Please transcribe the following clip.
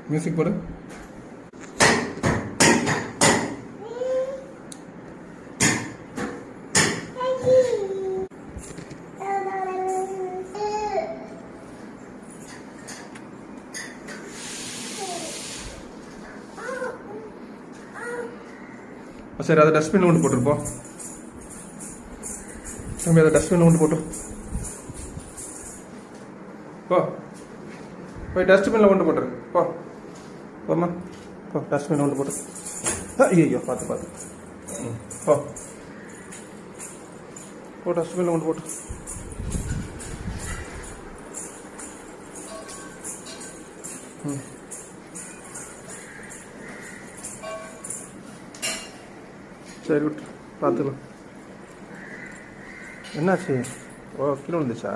Music போடு. சரி, அதை டஸ்ட்பினில் கொண்டு போட்டுருப்போம். தம்பி, அதை டஸ்ட்பினில் கொண்டு போட்டு போ. போய் டஸ்ட்பினில் கொண்டு போட்டுரு. போ போம்மா, போ டஸ்ட்பினில் கொண்டு போட்டு. ஐயோ, பார்த்து பார்த்து. போ போ டஸ்ட்பினில் கொண்டு போட்டு. சரி, விட்டு பார்த்துக்கலாம். என்னாச்சு? ஓ, கீழே விழுந்துச்சா?